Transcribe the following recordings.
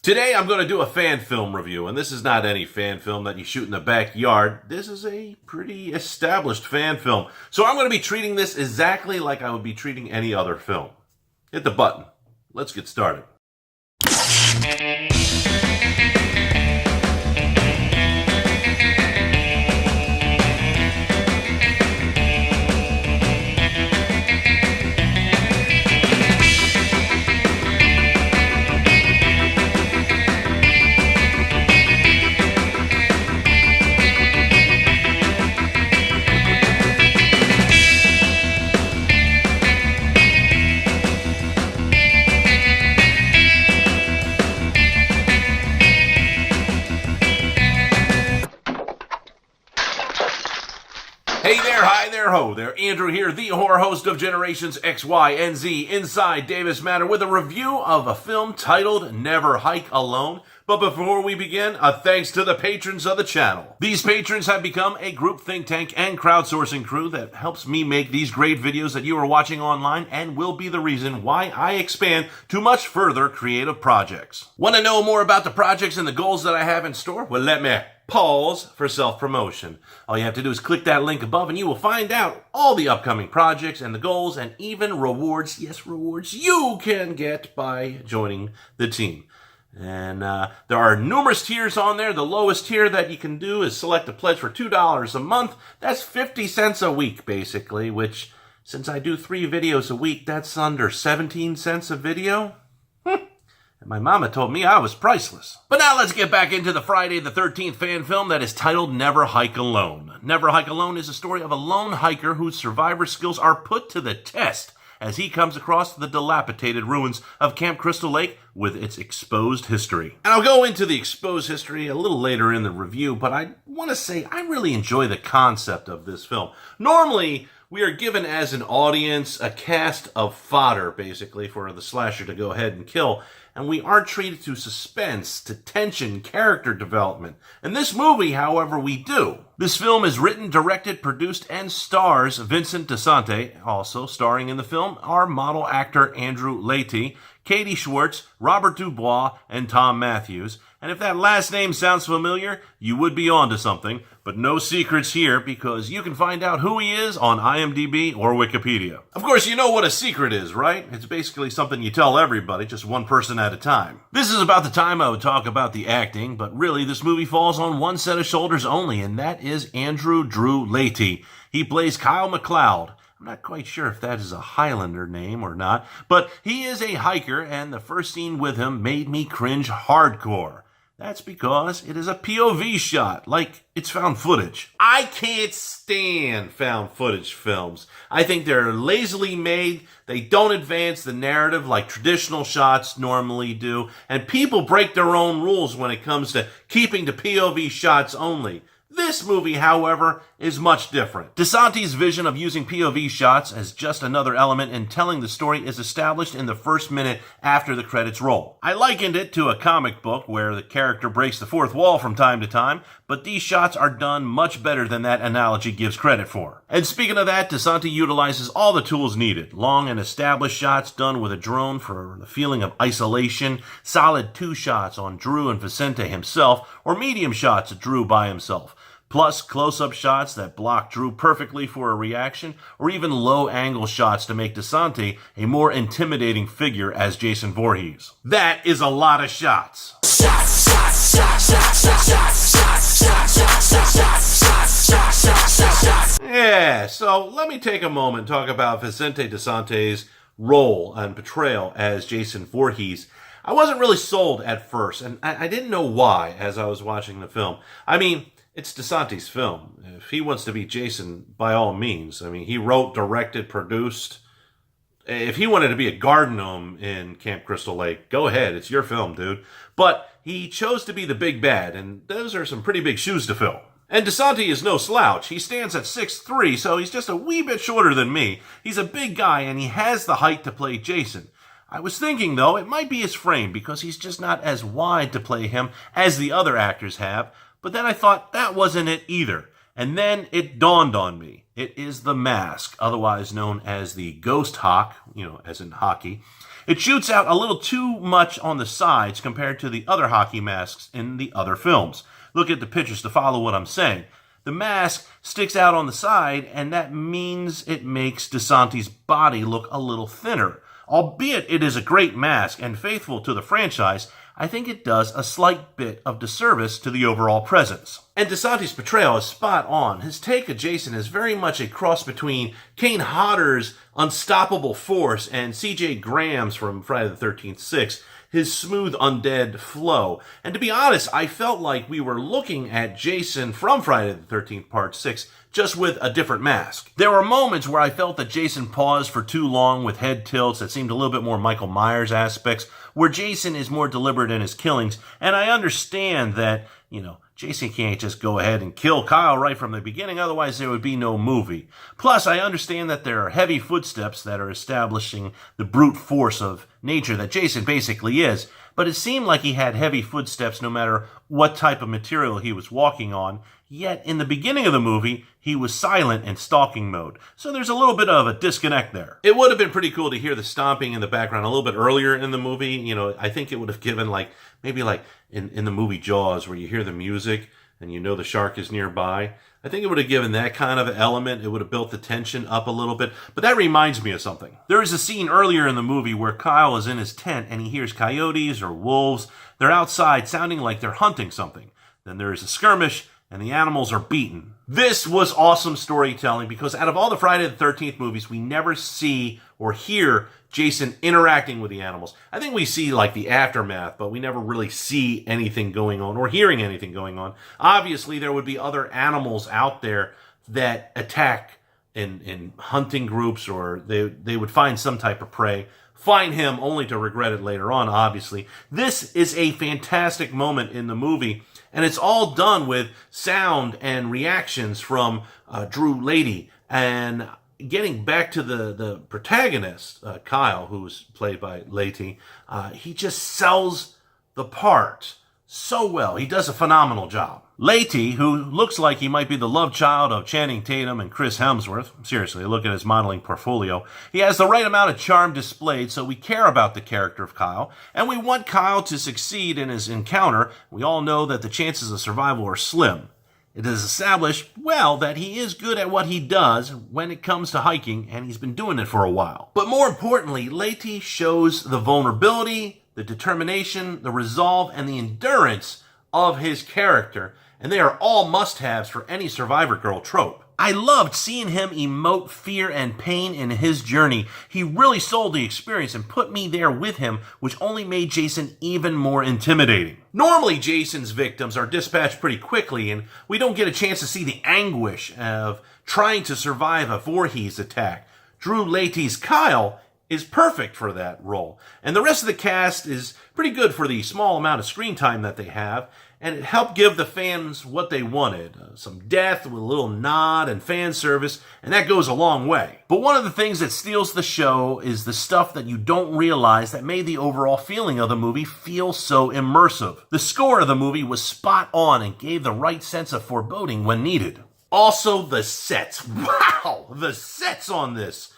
Today I'm going to do a fan film review, and this is not any fan film that you shoot in the backyard. This is a pretty established fan film. So I'm going to be treating this exactly like I would be treating any other film. Hit the button. Let's get started. Hey there, hi there, ho there. Andrew here, the horror host of Generations X, Y, and Z inside Davis Manor with a review of a film titled Never Hike Alone. But before we begin, a thanks to the patrons of the channel. These patrons have become a group think tank and crowdsourcing crew that helps me make these great videos that you are watching online and will be the reason why I expand to much further creative projects. Want to know more about the projects and the goals that I have in store? Well, let me pause for self-promotion. All you have to do is click that link above and you will find out all the upcoming projects and the goals and even rewards, yes, rewards you can get by joining the team. And there are numerous tiers on there. The lowest tier that you can do is select a pledge for $2 a month. That's 50 cents a week, basically, which, since I do 3 videos a week, that's under 17 cents a video. And my mama told me I was priceless. But now let's get back into the Friday the 13th fan film that is titled Never Hike Alone. Never Hike Alone is a story of a lone hiker whose survivor skills are put to the test as he comes across the dilapidated ruins of Camp Crystal Lake with its exposed history. And I'll go into the exposed history a little later in the review, but I want to say I really enjoy the concept of this film. Normally, we are given as an audience a cast of fodder, basically, for the slasher to go ahead and kill, and we are treated to suspense, to tension, character development. In this movie, however, we do. This film is written, directed, produced, and stars Vincent DeSante. Also starring in the film are model actor Andrew Leahy, Katie Schwartz, Robert Dubois, and Tom Matthews. And if that last name sounds familiar, you would be onto something. But no secrets here, because you can find out who he is on IMDb or Wikipedia. Of course, you know what a secret is, right? It's basically something you tell everybody, just one person at a time. This is about the time I would talk about the acting, but really this movie falls on one set of shoulders only, and that is Andrew Drew Leahy. He plays Kyle MacLeod. I'm not quite sure if that is a Highlander name or not, but he is a hiker, and the first scene with him made me cringe hardcore. That's because it is a POV shot, like it's found footage. I can't stand found footage films. I think they're lazily made, they don't advance the narrative like traditional shots normally do, and people break their own rules when it comes to keeping to POV shots only. This movie, however, is much different. DeSante's vision of using POV shots as just another element in telling the story is established in the first minute after the credits roll. I likened it to a comic book where the character breaks the fourth wall from time to time, but these shots are done much better than that analogy gives credit for. And speaking of that, DeSante utilizes all the tools needed. Long and established shots done with a drone for the feeling of isolation, solid 2 shots on Drew and Vicente himself, or medium shots of Drew by himself. Plus close-up shots that block Drew perfectly for a reaction, or even low-angle shots to make DeSante a more intimidating figure as Jason Voorhees. That is a lot of shots. Yeah, so let me take a moment and talk about Vicente DeSante's role and portrayal as Jason Voorhees. I wasn't really sold at first, and I didn't know why as I was watching the film. I mean, it's DeSante's film. If he wants to be Jason, by all means. I mean, he wrote, directed, produced. If he wanted to be a garden gnome in Camp Crystal Lake, go ahead. It's your film, dude. But he chose to be the big bad, and those are some pretty big shoes to fill. And DeSante is no slouch. He stands at 6'3", so he's just a wee bit shorter than me. He's a big guy, and he has the height to play Jason. I was thinking, though, it might be his frame, because he's just not as wide to play him as the other actors have. But then I thought that wasn't it either. And then it dawned on me. It is the mask, otherwise known as the Ghost Hawk, as in hockey. It shoots out a little too much on the sides compared to the other hockey masks in the other films. Look at the pictures to follow what I'm saying. The mask sticks out on the side, and that means it makes DeSanti's body look a little thinner. Albeit it is a great mask and faithful to the franchise, I think it does a slight bit of disservice to the overall presence. And DeSanti's portrayal is spot on. His take of Jason is very much a cross between Kane Hodder's unstoppable force and C.J. Graham's from Friday the 13th 6, his smooth undead flow. And to be honest, I felt like we were looking at Jason from Friday the 13th Part 6, just with a different mask. There were moments where I felt that Jason paused for too long with head tilts that seemed a little bit more Michael Myers aspects, where Jason is more deliberate in his killings, and I understand that, Jason can't just go ahead and kill Kyle right from the beginning, otherwise there would be no movie. Plus, I understand that there are heavy footsteps that are establishing the brute force of nature that Jason basically is, but it seemed like he had heavy footsteps no matter what type of material he was walking on, yet in the beginning of the movie, he was silent in stalking mode. So there's a little bit of a disconnect there. It would have been pretty cool to hear the stomping in the background a little bit earlier in the movie. I think it would have given maybe in the movie Jaws where you hear the music and the shark is nearby. I think it would have given that kind of element. It would have built the tension up a little bit. But that reminds me of something. There is a scene earlier in the movie where Kyle is in his tent and he hears coyotes or wolves. They're outside sounding like they're hunting something. Then there is a skirmish and the animals are beaten. This was awesome storytelling because out of all the Friday the 13th movies, we never see or hear Jason interacting with the animals. I think we see the aftermath, but we never really see anything going on or hearing anything going on. Obviously, there would be other animals out there that attack in hunting groups, or they would find some type of prey, find him only to regret it later on, obviously. This is a fantastic moment in the movie, and it's all done with sound and reactions from Drew Lady. And getting back to the protagonist, Kyle, who's played by Lady, he just sells the part so well. He does a phenomenal job. Lady, who looks like he might be the love child of Channing Tatum and Chris Hemsworth, seriously, look at his modeling portfolio, he has the right amount of charm displayed, so we care about the character of Kyle, and we want Kyle to succeed in his encounter. We all know that the chances of survival are slim. It is established, well, that he is good at what he does when it comes to hiking, and he's been doing it for a while. But more importantly, Lady shows the vulnerability, the determination, the resolve, and the endurance of his character, and they are all must-haves for any Survivor Girl trope. I loved seeing him emote fear and pain in his journey. He really sold the experience and put me there with him, which only made Jason even more intimidating. Normally, Jason's victims are dispatched pretty quickly, and we don't get a chance to see the anguish of trying to survive a Voorhees attack. Drew Lady's Kyle is perfect for that role, and the rest of the cast is pretty good for the small amount of screen time that they have, and it helped give the fans what they wanted. Some death with a little nod and fan service, and that goes a long way. But one of the things that steals the show is the stuff that you don't realize that made the overall feeling of the movie feel so immersive. The score of the movie was spot on and gave the right sense of foreboding when needed. Also, the sets. Wow! The sets on this.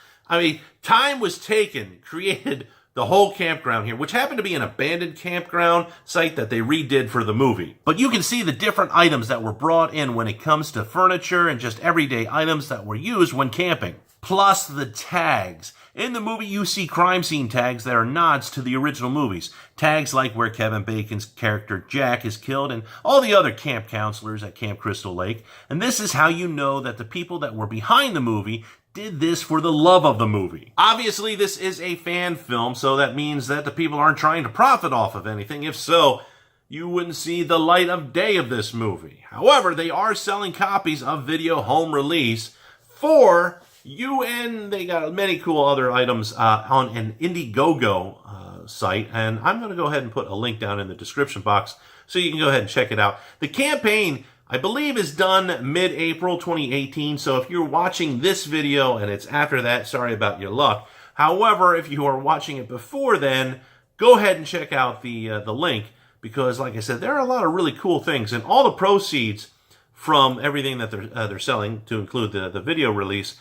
Time was taken, created the whole campground here, which happened to be an abandoned campground site that they redid for the movie. But you can see the different items that were brought in when it comes to furniture and just everyday items that were used when camping. Plus the tags. In the movie, you see crime scene tags that are nods to the original movies. Tags like where Kevin Bacon's character Jack is killed and all the other camp counselors at Camp Crystal Lake. And this is how you know that the people that were behind the movie did this for the love of the movie. Obviously, this is a fan film, so that means that the people aren't trying to profit off of anything. If so, you wouldn't see the light of day of this movie. However, they are selling copies of video home release for you, and they got many cool other items on an Indiegogo site, and I'm going to go ahead and put a link down in the description box so you can go ahead and check it out. The campaign, I believe, is done mid-April 2018, so if you're watching this video and it's after that, sorry about your luck. However, if you are watching it before then, go ahead and check out the link, because like I said, there are a lot of really cool things, and all the proceeds from everything that they're selling, to include the video release,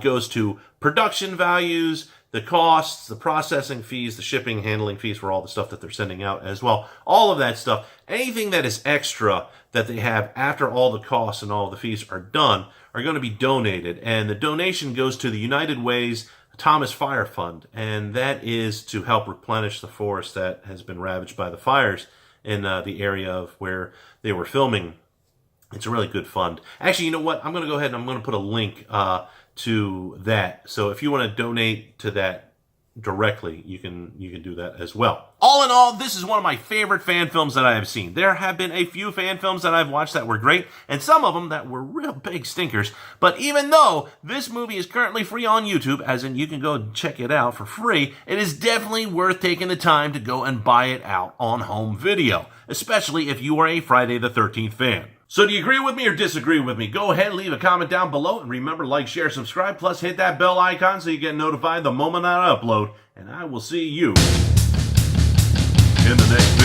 goes to production values, the costs, the processing fees, the shipping, handling fees for all the stuff that they're sending out as well. All of that stuff, anything that is extra that they have after all the costs and all the fees are done are going to be donated. And the donation goes to the United Way's Thomas Fire Fund. And that is to help replenish the forest that has been ravaged by the fires in the area of where they were filming. It's a really good fund. Actually, you know what? I'm going to go ahead and I'm going to put a link to that. So if you want to donate to that directly, you can do that as well. All in all, this is one of my favorite fan films that I have seen. There have been a few fan films that I've watched that were great, and some of them that were real big stinkers. But even though this movie is currently free on YouTube, as in you can go and check it out for free, it is definitely worth taking the time to go and buy it out on home video, especially if you are a Friday the 13th fan. So do you agree with me or disagree with me? Go ahead and leave a comment down below. And remember, like, share, subscribe, plus hit that bell icon so you get notified the moment I upload. And I will see you in the next